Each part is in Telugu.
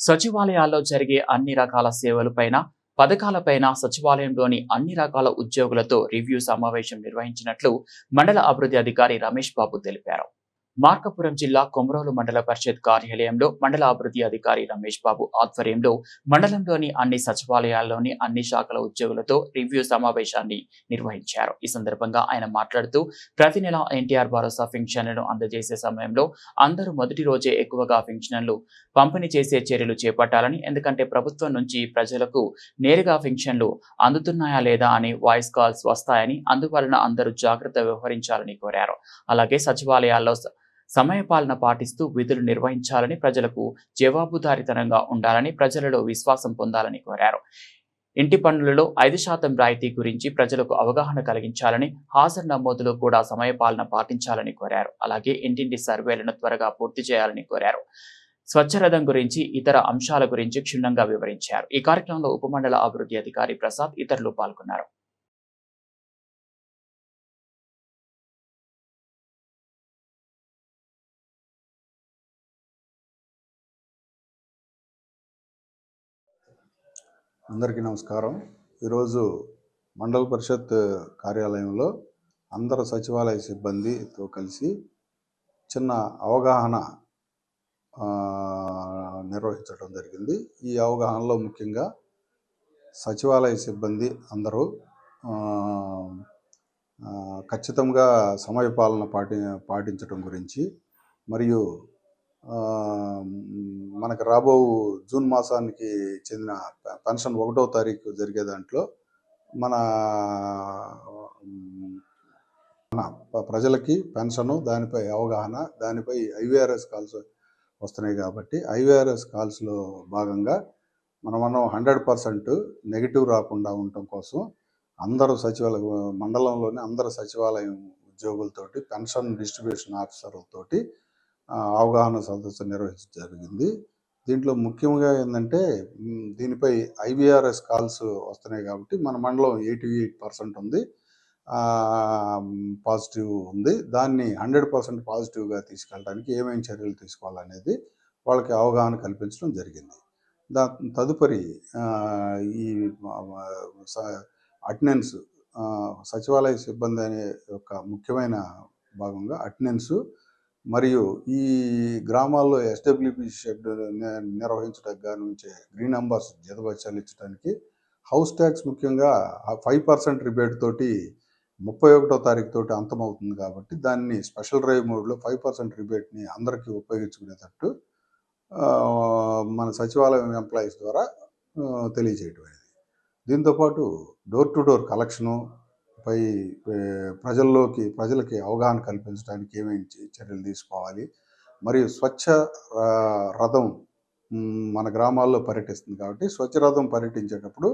సచివాలయాల్లో జరిగే అన్ని రకాల సేవలపైన, పథకాలపైన సచివాలయంలోని అన్ని రకాల ఉద్యోగులతో రివ్యూ సమావేశం నిర్వహించినట్లు మండల అభివృద్ధి అధికారి రమేష్ బాబు తెలిపారు. మార్కాపురం జిల్లా కొమరోలు మండల పరిషత్ కార్యాలయంలో మండల అభివృద్ధి అధికారి రమేష్ బాబు ఆధ్వర్యంలో మండలంలోని అన్ని సచివాలయాల్లోని అన్ని శాఖల ఉద్యోగులతో రివ్యూ సమావేశాన్ని నిర్వహించారు. ఈ సందర్భంగా ఆయన మాట్లాడుతూ ప్రతి నెల ఎన్టీఆర్ భరోసా పింఛన్లను అందజేసే సమయంలో అందరూ మొదటి రోజే ఎక్కువగా పింఛన్లు పంపిణీ చేసే చర్యలు చేపట్టాలని, ఎందుకంటే ప్రభుత్వం నుంచి ప్రజలకు నేరుగా పింఛన్లు అందుతున్నాయా లేదా అని వాయిస్ కాల్స్ వస్తాయని, అందువలన అందరూ జాగ్రత్త వ్యవహరించాలని కోరారు. అలాగే సచివాలయాల్లో సమయపాలన పాటిస్తూ విధులు నిర్వహించాలని, ప్రజలకు జవాబుదారీతనంగా ఉండాలని, ప్రజలలో విశ్వాసం పొందాలని కోరారు. ఇంటి పన్నులలో 5% రాయితీ గురించి ప్రజలకు అవగాహన కలిగించాలని, హాజరు నమోదులో కూడా సమయపాలన పాటించాలని కోరారు. అలాగే ఇంటింటి సర్వేలను త్వరగా పూర్తి చేయాలని కోరారు. స్వచ్ఛరథం గురించి, ఇతర అంశాల గురించి క్షుణ్ణంగా వివరించారు. ఈ కార్యక్రమంలో ఉపమండల అభివృద్ధి అధికారి ప్రసాద్ ఇతరులు పాల్గొన్నారు. అందరికీ నమస్కారం. ఈరోజు మండల పరిషత్ కార్యాలయంలో అందరు సచివాలయ సిబ్బందితో కలిసి చిన్న అవగాహన నిర్వహించడం జరిగింది. ఈ అవగాహనలో ముఖ్యంగా సచివాలయ సిబ్బంది అందరూ ఖచ్చితంగా సమయపాలన పాటించడం గురించి, మరియు మనకు రాబో జూన్ మాసానికి చెందిన పెన్షన్ 1వ తారీఖు జరిగే దాంట్లో మన ప్రజలకి పెన్షను, దానిపై అవగాహన, దానిపై ఐవీఆర్ఎస్ కాల్స్ వస్తున్నాయి. కాబట్టి ఐవీఆర్ఎస్ కాల్స్లో భాగంగా మనం 100% నెగిటివ్ రాకుండా ఉండటం కోసం అందరూ మండలంలోని అందరు సచివాలయం ఉద్యోగులతోటి, పెన్షన్ డిస్ట్రిబ్యూషన్ ఆఫీసర్లతోటి అవగాహన సదస్సు నిర్వహించడం జరిగింది. దీంట్లో ముఖ్యంగా ఏంటంటే, దీనిపై ఐవీఆర్ఎస్ కాల్స్ వస్తున్నాయి కాబట్టి మన మండలం 88% ఉంది, పాజిటివ్ ఉంది. దాన్ని 100% పాజిటివ్గా తీసుకెళ్ళడానికి ఏమేమి చర్యలు తీసుకోవాలనేది వాళ్ళకి అవగాహన కల్పించడం జరిగింది. తదుపరి ఈ అటెండెన్స్, సచివాలయ సిబ్బంది అనే యొక్క ముఖ్యమైన భాగంగా అటెండెన్స్, మరియు ఈ గ్రామాల్లో ఎస్డబ్ల్యూపీ షెడ్ నిర్వహించడానికి గానుంచే గ్రీన్ అంబాసిడర్ జీతభత్యాలు ఇచ్చడానికి, హౌస్ ట్యాక్స్ ముఖ్యంగా 5% రిబేట్ తోటి 31వ తారీఖు తోటి అంతమవుతుంది. కాబట్టి దాన్ని స్పెషల్ డ్రైవ్ మోడ్లో 5% రిబేట్ని అందరికీ ఉపయోగించుకునేటట్టు మన సచివాలయం ఎంప్లాయీస్ ద్వారా తెలియజేయడం అనేది. దీంతోపాటు డోర్ టు డోర్ కలెక్షను పై ప్రజలకి అవగాహన కల్పించడానికి ఏమేమి చర్యలు తీసుకోవాలి, మరియు స్వచ్ఛ రథం మన గ్రామాల్లో పర్యటిస్తుంది. కాబట్టి స్వచ్ఛ రథం పర్యటించేటప్పుడు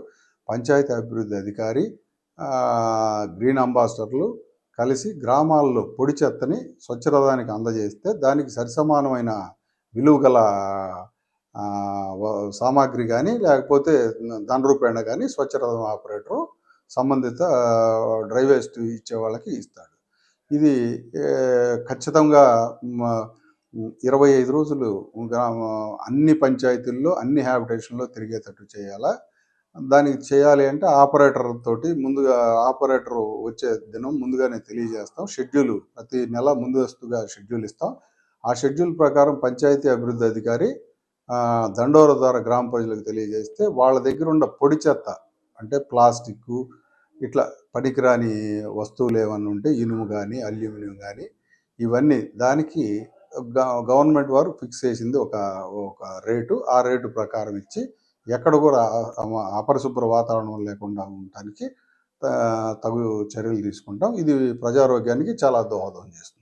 పంచాయతీ అభివృద్ధి అధికారి, గ్రీన్ అంబాసిడర్లు కలిసి గ్రామాల్లో పొడి చెత్తని స్వచ్ఛ రథానికి అందజేస్తే దానికి సరిసమానమైన విలువ గల సామాగ్రి కానీ, లేకపోతే ధన రూపేణ కానీ స్వచ్ఛ రథం ఆపరేటరు సంబంధిత డ్రైవ్ వేస్ట్ ఇచ్చే వాళ్ళకి ఇస్తాడు. ఇది ఖచ్చితంగా 25 రోజులు అన్ని పంచాయతీల్లో, అన్ని హ్యాబిటేషన్లో తిరిగేటట్టు చేయాలా. దానికి చేయాలి అంటే ఆపరేటర్ తోటి ముందుగా, ఆపరేటర్ వచ్చే దినం ముందుగానే తెలియజేస్తాం. షెడ్యూల్ ప్రతి నెల ముందస్తుగా షెడ్యూల్ ఇస్తాం. ఆ షెడ్యూల్ ప్రకారం పంచాయతీ అభివృద్ధి అధికారి దండోర ద్వారా గ్రామ ప్రజలకు తెలియజేస్తే వాళ్ళ దగ్గర ఉన్న పొడి చెత్త, అంటే ప్లాస్టిక్, ఇట్లా పనికిరాని వస్తువులు ఏమన్నా ఉంటే ఇనుము కానీ, అల్యూమినియం కానీ, ఇవన్నీ దానికి గవర్నమెంట్ వారు ఫిక్స్ చేసింది ఒక రేటు. ఆ రేటు ప్రకారం ఇచ్చి ఎక్కడ కూడా అపరిశుభ్ర వాతావరణం లేకుండా ఉండటానికి తగు చర్యలు తీసుకుంటాం. ఇది ప్రజారోగ్యానికి చాలా దోహదం చేస్తుంది.